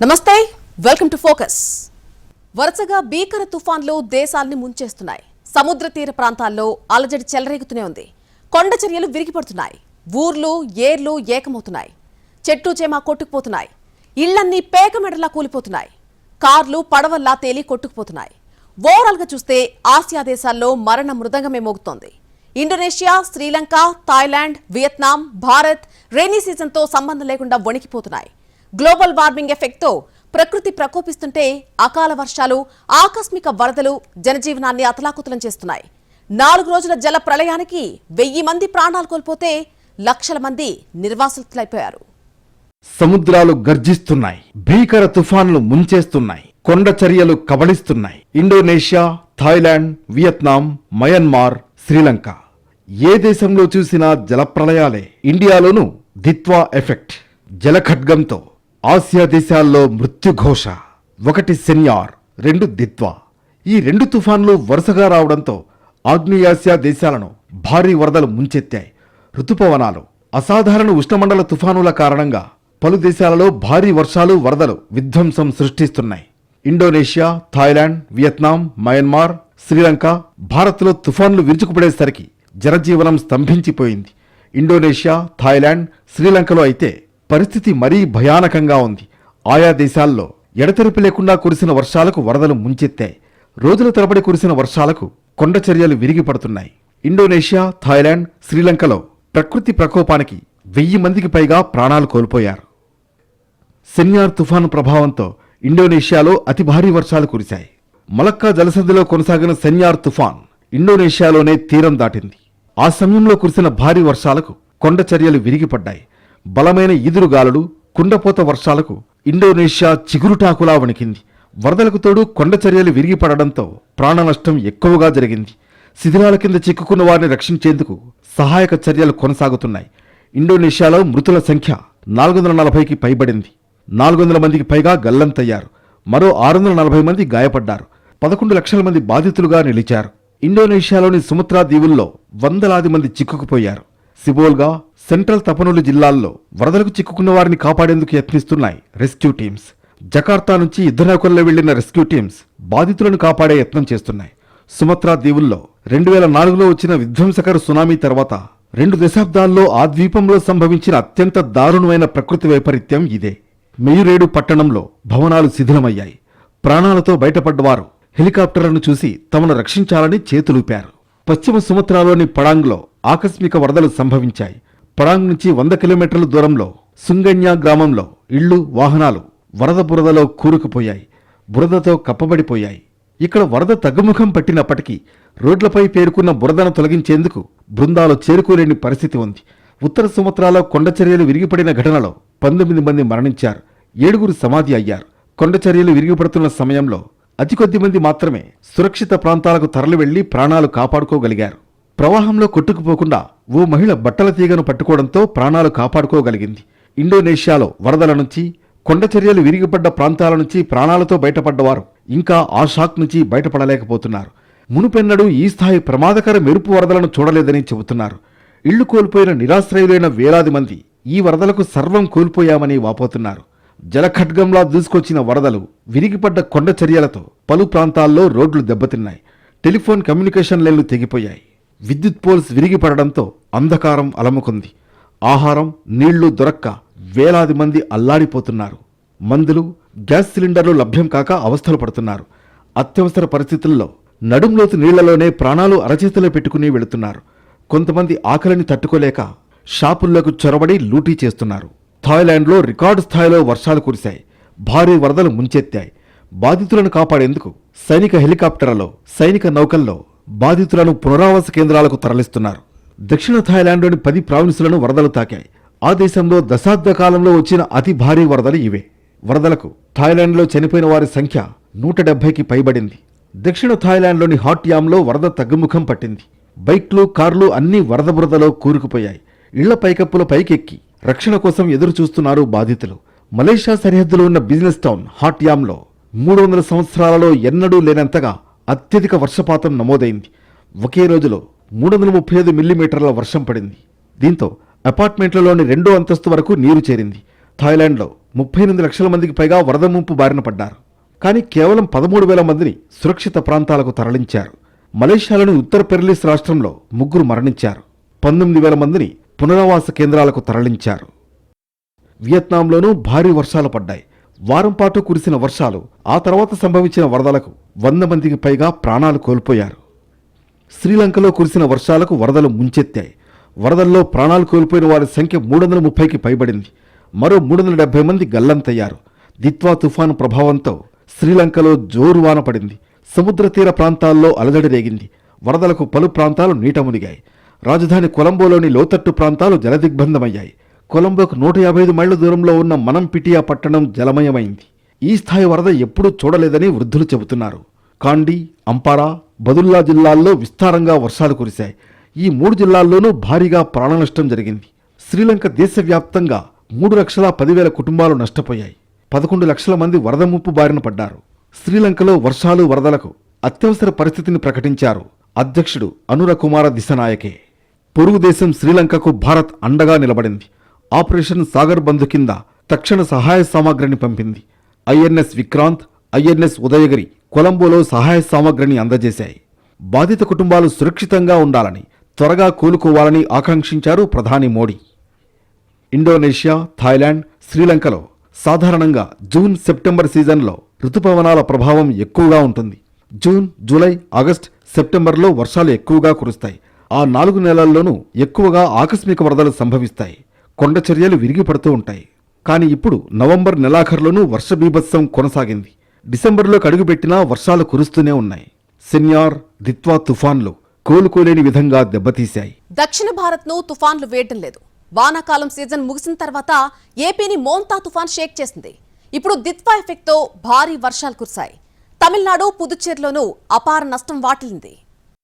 నమస్తే, welcome to focus. వరుసగా భీకర తుఫాన్లు దేశాల్ని ముంచేస్తున్నాయి. సముద్ర తీర ప్రాంతాల్లో అలజడి చెలరేగుతూనే ఉంది. కొండ చర్యలు విరిగిపడుతున్నాయి. ఊర్లు ఏర్లు ఏకమవుతున్నాయి. చెట్టు చేమ కొట్టుకుపోతున్నాయి. ఇళ్లన్నీ పేకమెడలా కూలిపోతున్నాయి. కార్లు పడవల్లా తేలి కొట్టుకుపోతున్నాయి. ఓవరాల్ గా చూస్తే ఆసియా దేశాల్లో మరణ మృదంగమే మోగుతోంది. Indonesia, Sri Lanka, Thailand, Vietnam, Bharat rainy సీజన్తో సంబంధం లేకుండా వణికిపోతున్నాయి. గ్లోబల్ వార్మింగ్ ఎఫెక్ట్తో ప్రకృతి ప్రకోపిస్తుంటే అకాల వర్షాలు, ఆకస్మిక వరదలు జనజీవనాన్ని అతలాకుతలం చేస్తున్నాయి. 4 రోజుల జల ప్రళయానికి 1000 మంది ప్రాణాలు కోల్పోతే లక్షల మంది నిర్వాసితులైపోయారు. సముద్రాలు గర్జిస్తున్నాయి. భీకర తుఫాన్లు ముంచేస్తున్నాయి. కొండ చర్యలు కబళిస్తున్నాయి. Indonesia, Thailand, Vietnam, Myanmar, Sri Lanka ఏ దేశంలో చూసినా జలప్రళయాలే. ఇండియాలోనూ దిత్వా ఎఫెక్ట్, జలఖడ్గంతో ఆసియా దేశాల్లో మృత్యుఘోష. 1 సెన్యార్, 2 దిత్వా. ఈ 2 తుఫాన్లు వరుసగా రావడంతో ఆగ్నేయాసియా దేశాలను భారీ వరదలు ముంచెత్తాయి. రుతుపవనాలు, అసాధారణ ఉష్ణమండల తుఫానుల కారణంగా పలు దేశాలలో భారీ వర్షాలు, వరదలు విధ్వంసం సృష్టిస్తున్నాయి. Indonesia, Thailand, Vietnam, Myanmar, Sri Lanka, భారత్లో తుఫాన్లు విరుచుకుపడేసరికి జనజీవనం స్తంభించిపోయింది. ఇండోనేషియా, థాయిలాండ్, శ్రీలంకలో అయితే పరిస్థితి మరీ భయానకంగా ఉంది. ఆయా దేశాల్లో ఎడతెరిపి లేకుండా కురిసిన వర్షాలకు వరదలు ముంచెత్తాయి. రోజుల తరబడి కురిసిన వర్షాలకు కొండ చర్యలు విరిగిపడుతున్నాయి. ఇండోనేషియా, థాయిలాండ్, శ్రీలంకలో ప్రకృతి ప్రకోపానికి 1000 మందికి పైగా ప్రాణాలు కోల్పోయారు. సెన్యార్ తుఫాను ప్రభావంతో ఇండోనేషియాలో అతి భారీ వర్షాలు కురిశాయి. మలక్కా జలసంధిలో కొనసాగిన సెన్యార్ తుఫాన్ ఇండోనేషియాలోనే తీరం దాటింది. ఆ సమయంలో కురిసిన భారీ వర్షాలకు కొండ చర్యలు విరిగిపడ్డాయి. బలమైన ఈదురుగాలులు, కుండపోత వర్షాలకు ఇండోనేషియా చిగురుటాకులా వణికింది. వరదలకు తోడు కొండ చర్యలు విరిగిపడడంతో ప్రాణ నష్టం ఎక్కువగా జరిగింది. శిథిలాల కింద చిక్కుకున్న వారిని రక్షించేందుకు సహాయక చర్యలు కొనసాగుతున్నాయి. ఇండోనేషియాలో మృతుల సంఖ్య 440కి పైబడింది. 400 మందికి పైగా గల్లంతయ్యారు. మరో 640 మంది గాయపడ్డారు. 11 లక్షల మంది బాధితులుగా నిలిచారు. ఇండోనేషియాలోని సుమత్రా దీవుల్లో వందలాది మంది చిక్కుకుపోయారు. సిబోల్గా, సెంట్రల్ తపనులు జిల్లాల్లో వరదలకు చిక్కుకున్న వారిని కాపాడేందుకు యత్నిస్తున్నాయి రెస్క్యూ టీమ్స్. జకార్తా నుంచి యుద్ధనౌకల్లో వెళ్లిన రెస్క్యూ టీమ్స్ బాధితులను కాపాడే యత్నం చేస్తున్నాయి. సుమత్రా దీవుల్లో 2004లో వచ్చిన విధ్వంసకర సునామీ తర్వాత 2 దశాబ్దాల్లో ఆ ద్వీపంలో సంభవించిన అత్యంత దారుణమైన ప్రకృతి వైపరీత్యం ఇదే. మెయురేడు పట్టణంలో భవనాలు శిథిలమయ్యాయి. ప్రాణాలతో బయటపడ్డవారు హెలికాప్టర్లను చూసి తమను రక్షించాలని చేతులూపారు. పశ్చిమ సుమత్రాలోని పడాంగ్లో ఆకస్మిక వరదలు సంభవించాయి. పడాంగ్ నుంచి 100 కిలోమీటర్ల దూరంలో సుంగన్యా గ్రామంలో ఇళ్లు, వాహనాలు వరద బురదలో కూరుకుపోయాయి. బురదతో కప్పబడిపోయాయి. ఇక్కడ వరద తగ్గుముఖం పట్టినప్పటికీ రోడ్లపై పేరుకున్న బురదను తొలగించేందుకు బృందాలు చేరుకోలేని పరిస్థితి ఉంది. ఉత్తర సుమత్రాలో కొండ చర్యలు విరిగిపడిన ఘటనలో 19 మంది మరణించారు. 7గురు సమాధి అయ్యారు. కొండ చర్యలు విరిగిపడుతున్న సమయంలో అతి కొద్ది మంది మాత్రమే సురక్షిత ప్రాంతాలకు తరలివెళ్లి ప్రాణాలు కాపాడుకోగలిగారు. ప్రవాహంలో కొట్టుకుపోకుండా ఓ మహిళ బట్టల తీగను పట్టుకోవడంతో ప్రాణాలు కాపాడుకోగలిగింది. ఇండోనేషియాలో వరదల నుంచి, కొండ చర్యలు విరిగిపడ్డ ప్రాంతాల నుంచి ప్రాణాలతో బయటపడ్డవారు ఇంకా ఆ షాక్ నుంచి బయటపడలేకపోతున్నారు. మునుపెన్నడూ ఈ స్థాయి ప్రమాదకర మెరుపు వరదలను చూడలేదని చెబుతున్నారు. ఇళ్లు కోల్పోయిన నిరాశ్రయులైన వేలాది మంది ఈ వరదలకు సర్వం కోల్పోయామని వాపోతున్నారు. జలఖడ్గంలా దూసుకొచ్చిన వరదలు, విరిగిపడ్డ కొండ చర్యలతో పలు ప్రాంతాల్లో రోడ్లు దెబ్బతిన్నాయి. టెలిఫోన్ కమ్యూనికేషన్ లైన్లు తెగిపోయాయి. విద్యుత్ పోల్స్ విరిగిపడడంతో అంధకారం అలముకుంది. ఆహారం, నీళ్లు దొరక్క వేలాది మంది అల్లాడిపోతున్నారు. మందులు, గ్యాస్ సిలిండర్లు లభ్యం కాక అవస్థలు పడుతున్నారు. అత్యవసర పరిస్థితుల్లో నడుంలోతు నీళ్లలోనే ప్రాణాలు అరచేతిలో పెట్టుకుని వెళుతున్నారు. కొంతమంది ఆకలిని తట్టుకోలేక షాపుల్లోకి చొరబడి లూటీ చేస్తున్నారు. థాయిలాండ్లో రికార్డు స్థాయిలో వర్షాలు కురిశాయి. భారీ వరదలు ముంచెత్తాయి. బాధితులను కాపాడేందుకు సైనిక హెలికాప్టర్లలో, సైనిక నౌకల్లో బాధితులను పునరావాస కేంద్రాలకు తరలిస్తున్నారు. దక్షిణ థాయిలాండ్లోని 10 ప్రావిన్సులను వరదలు తాకాయి. ఆ దేశంలో దశాబ్ద కాలంలో వచ్చిన అతి భారీ వరదలు ఇవే. వరదలకు థాయిలాండ్లో చనిపోయిన వారి సంఖ్య 170కి పైబడింది. దక్షిణ థాయిలాండ్లోని హాట్ యామ్లో వరద తగ్గుముఖం పట్టింది. బైక్లు, కార్లు అన్నీ వరద బురదలో కూరుకుపోయాయి. ఇళ్ల పైకప్పుల పైకెక్కి రక్షణ కోసం ఎదురు చూస్తున్నారు బాధితులు. మలేషియా సరిహద్దులో ఉన్న బిజినెస్ టౌన్ హాట్ యామ్లో 300 సంవత్సరాలలో ఎన్నడూ లేనంతగా అత్యధిక వర్షపాతం నమోదైంది. ఒకే రోజులో 335 మిల్లీమీటర్ల వర్షం పడింది. దీంతో అపార్ట్మెంట్లలోని 2వ అంతస్తు వరకు నీరు చేరింది. థాయిలాండ్లో 38 లక్షల మందికి పైగా వరద ముంపు బారిన పడ్డారు. కానీ కేవలం 13,000 మందిని సురక్షిత ప్రాంతాలకు తరలించారు. మలేషియాలోని ఉత్తర పెర్లిస్ రాష్ట్రంలో 3 మరణించారు. 19,000 మందిని పునరావాస కేంద్రాలకు తరలించారు. వియత్నాంలోనూ భారీ వర్షాలు పడ్డాయి. వారం పాటు కురిసిన వర్షాలు, ఆ తర్వాత సంభవించిన వరదలకు 100 మందికి పైగా ప్రాణాలు కోల్పోయారు. శ్రీలంకలో కురిసిన వర్షాలకు వరదలు ముంచెత్తాయి. వరదల్లో ప్రాణాలు కోల్పోయిన వారి సంఖ్య 330కి పైబడింది. మరో 370 మంది గల్లంతయ్యారు. దిత్వా తుఫాను ప్రభావంతో శ్రీలంకలో జోరు వాన పడింది. సముద్ర తీర ప్రాంతాల్లో అలజడి రేగింది. వరదలకు పలు ప్రాంతాలు నీట మునిగాయి. రాజధాని కొలంబోలోని లోతట్టు ప్రాంతాలు జలదిగ్బంధమయ్యాయి. కొలంబోకు 155 మైళ్ల దూరంలో ఉన్న మనంపిటియా పట్టణం జలమయమైంది. ఈ స్థాయి వరద ఎప్పుడూ చూడలేదని వృద్ధులు చెబుతున్నారు. కాండి, అంపారా, బదుల్లా జిల్లాల్లో విస్తారంగా వర్షాలు కురిశాయి. ఈ 3 జిల్లాల్లోనూ భారీగా ప్రాణనష్టం జరిగింది. శ్రీలంక దేశవ్యాప్తంగా 3,10,000 కుటుంబాలు నష్టపోయాయి. 11 లక్షల మంది వరద ముప్పు బారిన పడ్డారు. శ్రీలంకలో వర్షాలు, వరదలకు అత్యవసర పరిస్థితిని ప్రకటించారు అధ్యక్షుడు అనుర కుమార దిశనాయకే. పొరుగు దేశం శ్రీలంకకు భారత్ అండగా నిలబడింది. ఆపరేషన్ సాగర్ బంధు కింద తక్షణ సహాయ సామాగ్రిని పంపింది. ఐఎన్ఎస్ విక్రాంత్, ఐఎన్ఎస్ ఉదయగిరి కొలంబోలో సహాయ సామాగ్రిని అందజేశాయి. బాధిత కుటుంబాలు సురక్షితంగా ఉండాలని, త్వరగా కోలుకోవాలని ఆకాంక్షించారు ప్రధాని మోడీ. ఇండోనేషియా, థాయిలాండ్, శ్రీలంకలో సాధారణంగా జూన్, సెప్టెంబర్ సీజన్లో రుతుపవనాల ప్రభావం ఎక్కువగా ఉంటుంది. జూన్, జూలై, ఆగస్ట్, సెప్టెంబర్లో వర్షాలు ఎక్కువగా కురుస్తాయి. ఆ 4 నెలల్లోనూ ఎక్కువగా ఆకస్మిక వరదలు సంభవిస్తాయి. కొండ చర్యలు విరిగిపడుతూ ఉంటాయి. కానీ ఇప్పుడు నవంబర్ నెలాఖరులోనూ వర్ష బీభత్సం కొనసాగింది. డిసెంబర్లోకి అడుగుపెట్టినా వర్షాలు కురుస్తూనే ఉన్నాయి. సెన్యార్, దిత్వా తుఫాన్లు కోలుకోలేని విధంగా దెబ్బతీశాయి. దక్షిణ భారత్ను తుఫాన్లు వేయటం లేదు. వానాకాలం సీజన్ ముగిసిన తర్వాత ఏపీని మోంతా తుఫాన్ షేక్ చేసింది. ఇప్పుడు దిత్వా ఎఫెక్ట్తో భారీ వర్షాలు కురిశాయి. తమిళనాడు, పుదుచ్చేరిలోనూ అపార నష్టం వాటిల్లింది.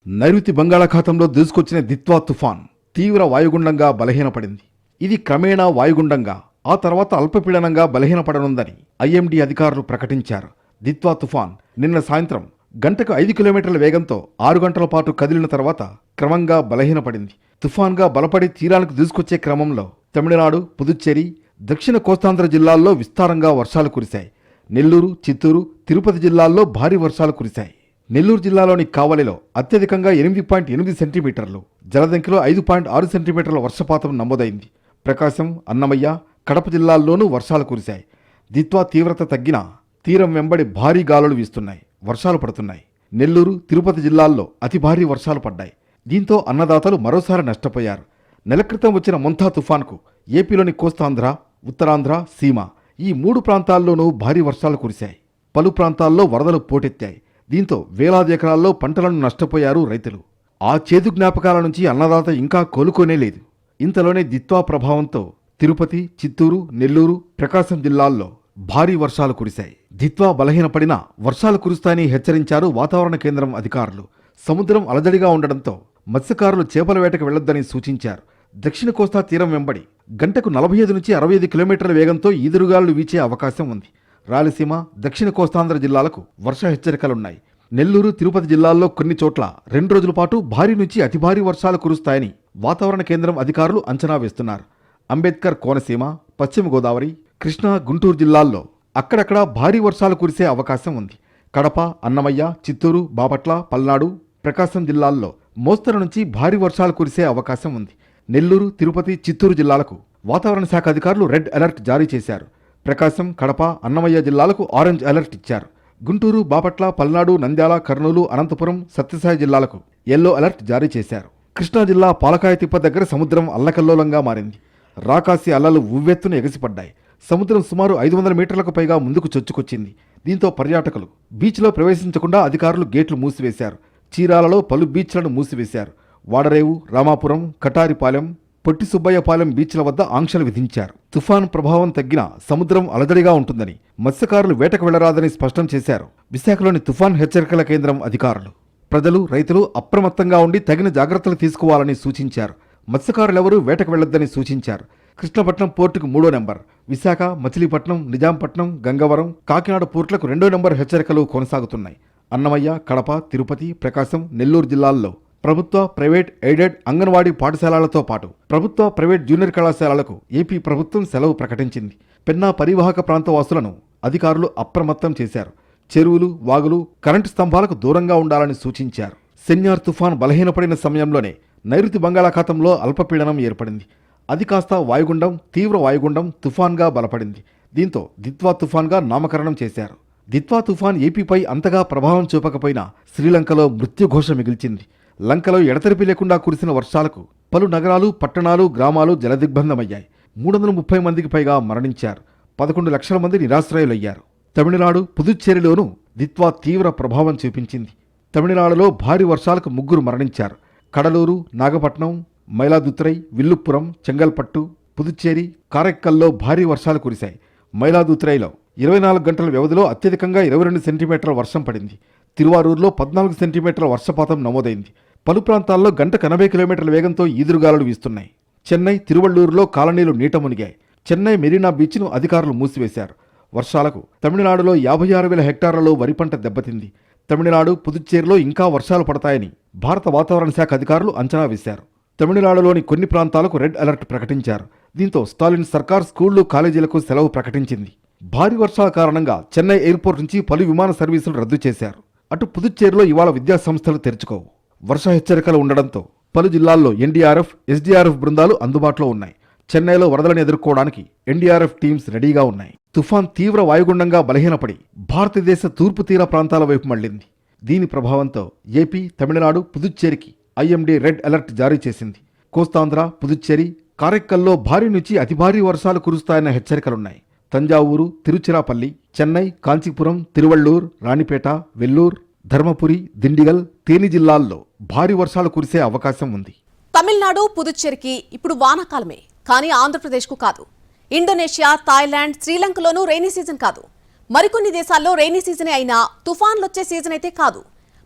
నైరుతి బంగాళాఖాతంలో దూసుకొచ్చిన దిత్వా తుఫాన్ తీవ్ర వాయుగుండంగా బలహీనపడింది. ఇది క్రమేణా వాయుగుండంగా, ఆ తర్వాత అల్పపీడనంగా బలహీనపడనుందని ఐఎండీ అధికారులు ప్రకటించారు. దిత్వా తుఫాన్ నిన్న సాయంత్రం గంటకు 5 కిలోమీటర్ల వేగంతో 6 గంటల పాటు కదిలిన తర్వాత క్రమంగా బలహీనపడింది. తుఫాన్గా బలపడి తీరానికి దూసుకొచ్చే క్రమంలో తమిళనాడు, పుదుచ్చేరి, దక్షిణ కోస్తాంధ్ర జిల్లాల్లో విస్తారంగా వర్షాలు కురిశాయి. నెల్లూరు, చిత్తూరు, తిరుపతి జిల్లాల్లో భారీ వర్షాలు కురిశాయి. నెల్లూరు జిల్లాలోని కావలిలో అత్యధికంగా 8.8 సెంటీమీటర్లు, జలదంకిలో 5.6 సెంటీమీటర్ల వర్షపాతం నమోదైంది. ప్రకాశం, అన్నమయ్య, కడప జిల్లాల్లోనూ వర్షాలు కురిశాయి. దిత్వా తీవ్రత తగ్గినా తీరం వెంబడి భారీ గాలులు వీస్తున్నాయి. వర్షాలు పడుతున్నాయి. నెల్లూరు, తిరుపతి జిల్లాల్లో అతి భారీ వర్షాలు పడ్డాయి. దీంతో అన్నదాతలు మరోసారి నష్టపోయారు. నెల క్రితం వచ్చిన మొంతా తుఫాన్కు ఏపీలోని కోస్తాంధ్ర, ఉత్తరాంధ్ర, సీమ ఈ 3 ప్రాంతాల్లోనూ భారీ వర్షాలు కురిశాయి. పలు ప్రాంతాల్లో వరదలు పోటెత్తాయి. దీంతో వేలాది ఎకరాల్లో పంటలను నష్టపోయారు రైతులు. ఆ చేదు జ్ఞాపకాల నుంచి అన్నదాత ఇంకా కోలుకోనే లేదు. ఇంతలోనే దిత్వా ప్రభావంతో తిరుపతి, చిత్తూరు, నెల్లూరు, ప్రకాశం జిల్లాల్లో భారీ వర్షాలు కురిశాయి. దిత్వా బలహీనపడినా వర్షాలు కురుస్తాయని హెచ్చరించారు వాతావరణ కేంద్రం అధికారులు. సముద్రం అలజడిగా ఉండడంతో మత్స్యకారులు చేపల వేటకు వెళ్లొద్దని సూచించారు. దక్షిణ కోస్తా తీరం వెంబడి గంటకు 45 నుంచి 65 కిలోమీటర్ల వేగంతో ఈదురుగాలులు వీచే అవకాశం ఉంది. రాయలసీమ, దక్షిణ కోస్తాంధ్ర జిల్లాలకు వర్ష హెచ్చరికలున్నాయి. నెల్లూరు, తిరుపతి జిల్లాల్లో కొన్ని చోట్ల 2 రోజుల పాటు భారీ నుంచి అతి భారీ వర్షాలు కురుస్తాయని వాతావరణ కేంద్రం అధికారులు అంచనా వేస్తున్నారు. అంబేద్కర్ కోనసీమ, పశ్చిమ గోదావరి, కృష్ణా, గుంటూరు జిల్లాల్లో అక్కడక్కడా భారీ వర్షాలు కురిసే అవకాశం ఉంది. కడప, అన్నమయ్య, చిత్తూరు, బాపట్ల, పల్నాడు, ప్రకాశం జిల్లాల్లో మోస్తరు నుంచి భారీ వర్షాలు కురిసే అవకాశం ఉంది. నెల్లూరు, తిరుపతి, చిత్తూరు జిల్లాలకు వాతావరణ శాఖ అధికారులు రెడ్ అలర్ట్ జారీ చేశారు. ప్రకాశం, కడప, అన్నమయ్య జిల్లాలకు ఆరెంజ్ అలర్ట్ ఇచ్చారు. గుంటూరు, బాపట్ల, పల్నాడు, నంద్యాల, కర్నూలు, అనంతపురం, సత్యసాయి జిల్లాలకు ఎల్లో అలర్ట్ జారీ చేశారు. కృష్ణా జిల్లా పాలకాయ తిప్ప దగ్గర సముద్రం అల్లకల్లోలంగా మారింది. రాకాసి అలలు ఉవ్వెత్తున ఎగసిపడ్డాయి. సముద్రం సుమారు 500 మీటర్లకు పైగా ముందుకు చొచ్చుకొచ్చింది. దీంతో పర్యాటకులు బీచ్లో ప్రవేశించకుండా అధికారులు గేట్లు మూసివేశారు. చీరాలలో పలు బీచ్లను మూసివేశారు. వాడరేవు, రామాపురం, కటారిపాలెం, పొట్టి సుబ్బయ్యపాలెం బీచ్ల వద్ద ఆంక్షలు విధించారు. తుఫాను ప్రభావం తగ్గినా సముద్రం అలజడిగా ఉంటుందని, మత్స్యకారులు వేటకు వెళ్లరాదని స్పష్టం చేశారు విశాఖలోని తుఫాన్ హెచ్చరికల కేంద్రం అధికారులు. ప్రజలు, రైతులు అప్రమత్తంగా ఉండి తగిన జాగ్రత్తలు తీసుకోవాలని సూచించారు. మత్స్యకారులెవరూ వేటకు వెళ్లొద్దని సూచించారు. కృష్ణపట్నం పోర్టుకు 3వ నెంబర్, విశాఖ, మచిలీపట్నం, నిజాంపట్నం, గంగవరం, కాకినాడ పోర్టులకు 2వ నెంబర్ హెచ్చరికలు కొనసాగుతున్నాయి. అన్నమయ్య, కడప, తిరుపతి, ప్రకాశం, నెల్లూరు జిల్లాల్లో ప్రభుత్వ, ప్రైవేట్, ఎయిడెడ్ అంగన్వాడీ పాఠశాలలతో పాటు ప్రభుత్వ, ప్రైవేట్ జూనియర్ కళాశాలలకు ఏపీ ప్రభుత్వం సెలవు ప్రకటించింది. పెన్నా పరివాహక ప్రాంత వాసులను అధికారులు అప్రమత్తం చేశారు. చెరువులు, వాగులు, కరెంటు స్తంభాలకు దూరంగా ఉండాలని సూచించారు. సెన్యార్ తుఫాన్ బలహీనపడిన సమయంలోనే నైరుతి బంగాళాఖాతంలో అల్పపీడనం ఏర్పడింది. అది కాస్త వాయుగుండం, తీవ్ర వాయుగుండం తుఫాన్గా బలపడింది. దీంతో దిత్వా తుఫాన్గా నామకరణం చేశారు. దిత్వా తుఫాన్ ఏపీపై అంతగా ప్రభావం చూపకపోయినా శ్రీలంకలో మృత్యుఘోష మిగిల్చింది. లంకలో ఎడతెరిపి లేకుండా కురిసిన వర్షాలకు పలు నగరాలు, పట్టణాలు, గ్రామాలు జలదిగ్బంధమయ్యాయి. 330 మందికి పైగా మరణించారు. 11 లక్షల మంది నిరాశ్రయులయ్యారు. తమిళనాడు, పుదుచ్చేరిలోనూ దిత్వా తీవ్ర ప్రభావం చూపించింది. తమిళనాడులో భారీ వర్షాలకు 3 మరణించారు. కడలూరు, నాగపట్నం, మైలాదుతురై, విల్లుపురం, చెంగల్పట్టు, పుదుచ్చేరి, కారైక్కల్లో భారీ వర్షాలు కురిశాయి. మైలాదుతురైలో 24 గంటల వ్యవధిలో అత్యధికంగా 22 సెంటీమీటర్ల వర్షం పడింది. తిరువారూరులో 14 సెంటీమీటర్ల వర్షపాతం నమోదైంది. పలు ప్రాంతాల్లో గంటకు 80 కిలోమీటర్ల వేగంతో ఈదురుగాలులు వీస్తున్నాయి. చెన్నై, తిరువళ్లూరులో కాలనీలు నీట మునిగాయి. చెన్నై మెరీనా బీచ్ను అధికారులు మూసివేశారు. వర్షాలకు తమిళనాడులో 56,000 హెక్టార్లలో వరి పంట దెబ్బతింది. తమిళనాడు, పుదుచ్చేరిలో ఇంకా వర్షాలు పడతాయని భారత వాతావరణ శాఖ అధికారులు అంచనా వేశారు. తమిళనాడులోని కొన్ని ప్రాంతాలకు రెడ్ అలర్ట్ ప్రకటించారు. దీంతో స్టాలిన్ సర్కార్ స్కూళ్లు, కాలేజీలకు సెలవు ప్రకటించింది. భారీ వర్షాల కారణంగా చెన్నై ఎయిర్పోర్ట్ నుంచి పలు విమాన సర్వీసులు రద్దు చేశారు. అటు పుదుచ్చేరిలో ఇవాళ విద్యా సంస్థలు తెరుచుకోవు. వర్ష హెచ్చరికలు ఉండడంతో పలు జిల్లాల్లో ఎన్డీఆర్ఎఫ్, ఎస్డీఆర్ఎఫ్ బృందాలు అందుబాటులో ఉన్నాయి. చెన్నైలో వరదలను ఎదుర్కోవడానికి ఎన్డీఆర్ఎఫ్ టీమ్స్ రెడీగా ఉన్నాయి. తుఫాన్ తీవ్ర వాయుగుండంగా బలహీనపడి భారతదేశ తూర్పు తీర ప్రాంతాల వైపు మళ్లింది. దీని ప్రభావంతో ఏపీ, తమిళనాడు, పుదుచ్చేరికి ఐఎండీ రెడ్ అలర్ట్ జారీ చేసింది. కోస్తాంధ్ర, పుదుచ్చేరి, కారైక్కల్లో భారీ నుంచి అతి భారీ వర్షాలు కురుస్తాయన్న హెచ్చరికలున్నాయి. తంజావూరు, తిరుచిరాపల్లి, చెన్నై, కాంచీపురం, తిరువళ్లూరు, రాణిపేట, వెల్లూరు, ధర్మపురి, దిండిగల్, తేని జిల్లాల్లో భారీ వర్షాలు కురిసే అవకాశం ఉంది. తమిళనాడు, పుదుచ్చేరికి ఇప్పుడు వానాకాలమే, కానీ ఆంధ్రప్రదేశ్కు కాదు. ఇండోనేషియా, థాయిలాండ్, శ్రీలంకలోనూ రైనీ సీజన్ కాదు. మరికొన్ని దేశాల్లో రైనీ సీజనే అయినా తుఫాన్లొచ్చే సీజన్ అయితే కాదు.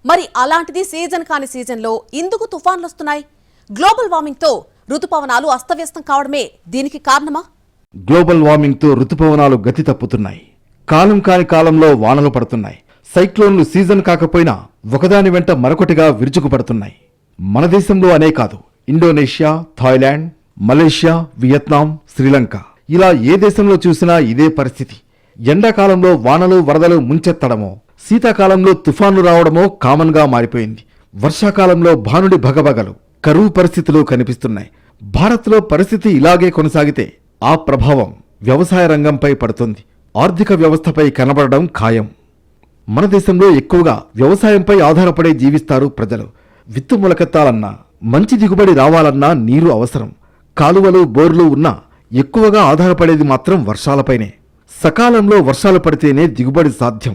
మరి అలాంటిది సీజన్ కాని సీజన్లో ఎందుకు తుఫాన్లు వస్తున్నాయి? గ్లోబల్ వార్మింగ్తో రుతుపవనాలు అస్తవ్యస్తం కావడమే దీనికి కారణమా? గ్లోబల్ వార్మింగ్తో రుతుపవనాలు గతి తప్పుతున్నాయి. కాలం కాని కాలంలో వానలు పడుతున్నాయి. సైక్లోన్లు సీజన్ కాకపోయినా ఒకదాని వెంట మరొకటిగా విరుచుకుపడుతున్నాయి. మన దేశంలో అనే కాదు, Indonesia, Thailand, Malaysia, Vietnam, Sri Lanka ఇలా ఏ దేశంలో చూసినా ఇదే పరిస్థితి. ఎండాకాలంలో వానలు, వరదలు ముంచెత్తడమో, శీతాకాలంలో తుఫాన్లు రావడమో కామన్గా మారిపోయింది. వర్షాకాలంలో భానుడి భగభగలు, కరువు పరిస్థితులు కనిపిస్తున్నాయి. భారత్లో పరిస్థితి ఇలాగే కొనసాగితే ఆ ప్రభావం వ్యవసాయ రంగంపై పడుతుంది. ఆర్థిక వ్యవస్థపై కనబడడం ఖాయం. మన దేశంలో ఎక్కువగా వ్యవసాయంపై ఆధారపడే జీవిస్తారు ప్రజలు. విత్తు మొలకెత్తాలన్నా, మంచి దిగుబడి రావాలన్నా నీరు అవసరం. కాలువలు, బోర్లు ఉన్నా ఎక్కువగా ఆధారపడేది మాత్రం వర్షాలపైనే. సకాలంలో వర్షాలు పడితేనే దిగుబడి సాధ్యం.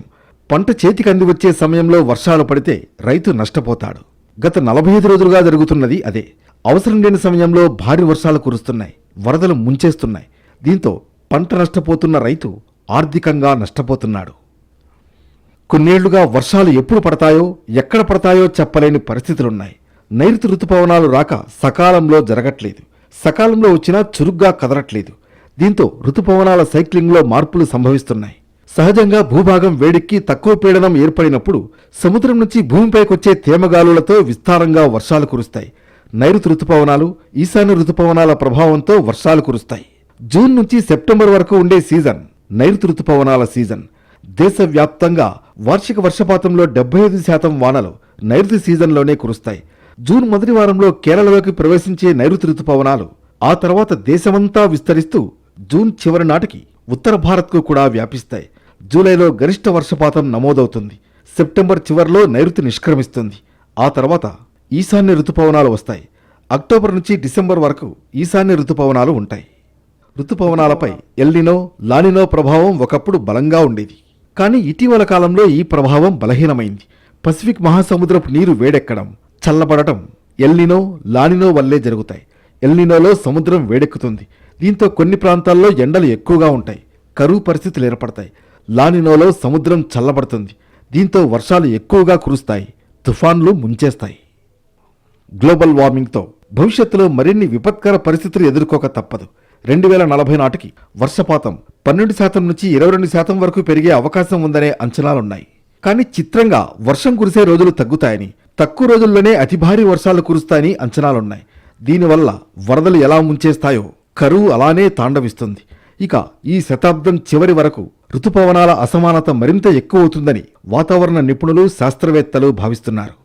పంట చేతికి అందివచ్చే సమయంలో వర్షాలు పడితే రైతు నష్టపోతాడు. గత 45 రోజులుగా జరుగుతున్నది అదే. అవసరం లేని సమయంలో భారీ వర్షాలు కురుస్తున్నాయి, వరదలు ముంచేస్తున్నాయి. దీంతో పంట నష్టపోతున్న రైతు ఆర్థికంగా నష్టపోతున్నాడు. కొన్నేళ్లుగా వర్షాలు ఎప్పుడు పడతాయో, ఎక్కడ పడతాయో చెప్పలేని పరిస్థితులున్నాయి. నైరుతి రుతుపవనాలు రాక సకాలంలో జరగట్లేదు. సకాలంలో వచ్చినా చురుగ్గా కదలట్లేదు. దీంతో రుతుపవనాల సైక్లింగ్లో మార్పులు సంభవిస్తున్నాయి. సహజంగా భూభాగం వేడెక్కి తక్కువ పీడనం ఏర్పడినప్పుడు సముద్రం నుంచి భూమిపైకొచ్చే తేమగాలులతో విస్తారంగా వర్షాలు కురుస్తాయి. నైరుతి రుతుపవనాలు, ఈశాన్య రుతుపవనాల ప్రభావంతో వర్షాలు కురుస్తాయి. జూన్ నుంచి సెప్టెంబర్ వరకు ఉండే సీజన్ నైరుతి రుతుపవనాల సీజన్. దేశవ్యాప్తంగా వార్షిక వర్షపాతంలో 75% వానలు నైరుతి సీజన్లోనే కురుస్తాయి. జూన్ మొదటి వారంలో కేరళలోకి ప్రవేశించే నైరుతి రుతుపవనాలు ఆ తర్వాత దేశమంతా విస్తరిస్తూ జూన్ చివరి నాటికి ఉత్తర భారత్కు కూడా వ్యాపిస్తాయి. జూలైలో గరిష్ట వర్షపాతం నమోదవుతుంది. సెప్టెంబర్ చివరిలో నైరుతి నిష్క్రమిస్తుంది. ఆ తర్వాత ఈశాన్య రుతుపవనాలు వస్తాయి. అక్టోబర్ నుంచి డిసెంబర్ వరకు ఈశాన్య రుతుపవనాలు ఉంటాయి. రుతుపవనాలపై ఎల్నినో, లానినో ప్రభావం ఒకప్పుడు బలంగా ఉండేది. కానీ ఇటీవల కాలంలో ఈ ప్రభావం బలహీనమైంది. పసిఫిక్ మహాసముద్రపు నీరు వేడెక్కడం, చల్లబడటం ఎల్నినో, లానినో వల్లే జరుగుతాయి. ఎల్నినోలో సముద్రం వేడెక్కుతుంది. దీంతో కొన్ని ప్రాంతాల్లో ఎండలు ఎక్కువగా ఉంటాయి, కరువు పరిస్థితులు ఏర్పడతాయి. లానినోలో సముద్రం చల్లబడుతుంది. దీంతో వర్షాలు ఎక్కువగా కురుస్తాయి, తుఫాన్లు ముంచేస్తాయి. గ్లోబల్ వార్మింగ్తో భవిష్యత్తులో మరిన్ని విపత్కర పరిస్థితులు ఎదుర్కోక తప్పదు. 2040 నాటికి వర్షపాతం 12% నుంచి 22% వరకు పెరిగే అవకాశం ఉందనే అంచనాలున్నాయి. కానీ చిత్రంగా వర్షం కురిసే రోజులు తగ్గుతాయని, తక్కువ రోజుల్లోనే అతి భారీ వర్షాలు కురుస్తాయని అంచనాలున్నాయి. దీనివల్ల వరదలు ఎలా ముంచేస్తాయో కరువు అలానే తాండవిస్తుంది. ఇక ఈ శతాబ్దం చివరి వరకు ఋతుపవనాల అసమానత మరింత ఎక్కువ అవుతుందని వాతావరణ నిపుణులు శాస్త్రవేత్తలు భావిస్తున్నారు.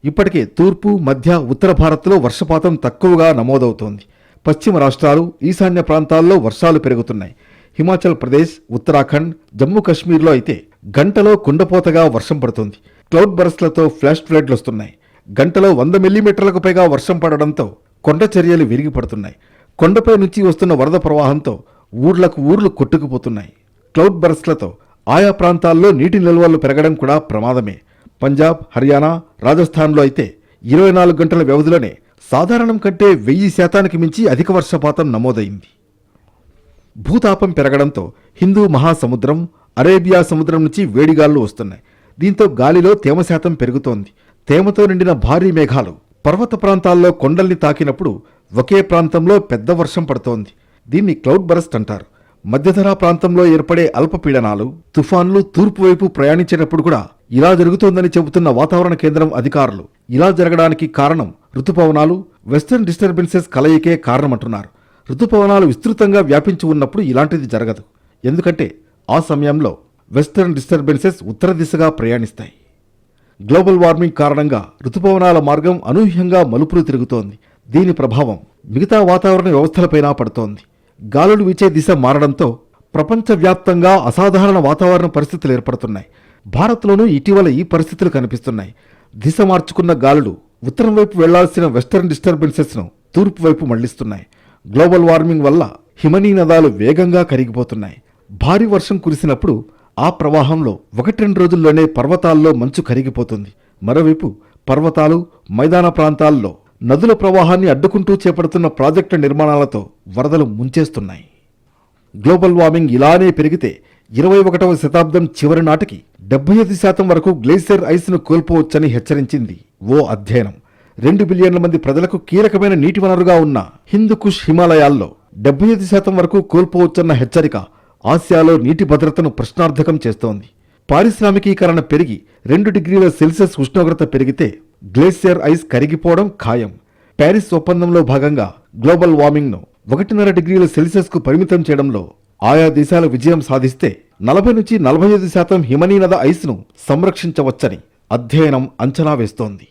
ఇప్పటికే తూర్పు, మధ్య, ఉత్తర భారత్లో వర్షపాతం తక్కువగా నమోదవుతోంది. పశ్చిమ రాష్ట్రాలు, ఈశాన్య ప్రాంతాల్లో వర్షాలు పెరుగుతున్నాయి. హిమాచల్ ప్రదేశ్, ఉత్తరాఖండ్, జమ్మూ కాశ్మీర్లో అయితే గంటలో కుండపోతగా వర్షం పడుతోంది. క్లౌడ్ బరస్ట్లతో ఫ్లాష్ ఫ్లడ్లు వస్తున్నాయి. గంటలో 100 మిల్లీమీటర్లకు పైగా వర్షం పడడంతో కొండ చర్యలు విరిగి పడుతున్నాయి. కొండపై నుంచి వస్తున్న వరద ప్రవాహంతో ఊర్లకు ఊర్లు కొట్టుకుపోతున్నాయి. క్లౌడ్ బరస్ట్లతో ఆయా ప్రాంతాల్లో నీటి నిల్వలు పెరగడం కూడా ప్రమాదమే. పంజాబ్, హర్యానా, రాజస్థాన్లో అయితే 24 గంటల వ్యవధిలోనే సాధారణం కంటే 1000% మించి అధిక వర్షపాతం నమోదైంది. భూతాపం పెరగడంతో హిందూ మహాసముద్రం, అరేబియా సముద్రం నుంచి వేడిగాళ్లు వస్తున్నాయి. దీంతో గాలిలో తేమ శాతం పెరుగుతోంది. తేమతో నిండిన భారీ మేఘాలు పర్వత ప్రాంతాల్లో కొండల్ని తాకినప్పుడు ఒకే ప్రాంతంలో పెద్ద వర్షం పడుతోంది. దీన్ని క్లౌడ్ బరస్ట్ అంటారు. మధ్యధరా ప్రాంతంలో ఏర్పడే అల్పపీడనాలు, తుఫాన్లు తూర్పు వైపు ప్రయాణించేటప్పుడు కూడా ఇలా జరుగుతోందని చెబుతున్న వాతావరణ కేంద్రం అధికారులు. ఇలా జరగడానికి కారణం ఋతుపవనాలు, వెస్టర్న్ డిస్టర్బెన్సెస్ కలయికే కారణమంటున్నారు. ఋతుపవనాలు విస్తృతంగా వ్యాపించి ఉన్నప్పుడు ఇలాంటిది జరగదు. ఎందుకంటే ఆ సమయంలో వెస్టర్న్ డిస్టర్బెన్సెస్ ఉత్తర దిశగా ప్రయాణిస్తాయి. గ్లోబల్ వార్మింగ్ కారణంగా ఋతుపవనాల మార్గం అనూహ్యంగా మలుపులు తిరుగుతోంది. దీని ప్రభావం మిగతా వాతావరణ వ్యవస్థలపైనా పడుతోంది. గాలులు వీచే దిశ మారడంతో ప్రపంచవ్యాప్తంగా అసాధారణ వాతావరణ పరిస్థితులు ఏర్పడుతున్నాయి. భారత్లోనూ ఇటీవల ఈ పరిస్థితులు కనిపిస్తున్నాయి. దిశ మార్చుకున్న గాలులు ఉత్తరం వైపు వెళ్లాల్సిన వెస్టర్న్ డిస్టర్బెన్సెస్ను తూర్పు వైపు మళ్లిస్తున్నాయి. గ్లోబల్ వార్మింగ్ వల్ల హిమనీ నదాలు వేగంగా కరిగిపోతున్నాయి. భారీ వర్షం కురిసినప్పుడు ఆ ప్రవాహంలో 1-2 రోజుల్లోనే పర్వతాల్లో మంచు కరిగిపోతుంది. మరోవైపు పర్వతాలు, మైదాన ప్రాంతాల్లో నదుల ప్రవాహాన్ని అడ్డుకుంటూ చేపడుతున్న ప్రాజెక్టుల నిర్మాణాలతో వరదలు ముంచేస్తున్నాయి. గ్లోబల్ వార్మింగ్ ఇలానే పెరిగితే 21వ శతాబ్దం చివరి నాటికి 75% వరకు గ్లేసియర్ ఐస్ను కోల్పోవచ్చని హెచ్చరించింది ఓ అధ్యయనం. 2 బిలియన్ల మంది ప్రజలకు కీలకమైన నీటి వనరుగా ఉన్న హిందూకుష్ హిమాలయాల్లో 75% వరకు కోల్పోవచ్చన్న హెచ్చరిక ఆసియాలో నీటి భద్రతను ప్రశ్నార్థకం చేస్తోంది. పారిశ్రామికీకరణ పెరిగి 2 డిగ్రీల సెల్సియస్ ఉష్ణోగ్రత పెరిగితే గ్లేసియర్ ఐస్ కరిగిపోవడం ఖాయం. ప్యారిస్ ఒప్పందంలో భాగంగా గ్లోబల్ వార్మింగ్ను 1.5 డిగ్రీల సెల్సియస్కు పరిమితం చేయడంలో ఆయా దేశాలు విజయం సాధిస్తే 40-45% హిమనీనద ఐస్ను సంరక్షించవచ్చని అధ్యయనం అంచనా వేస్తోంది.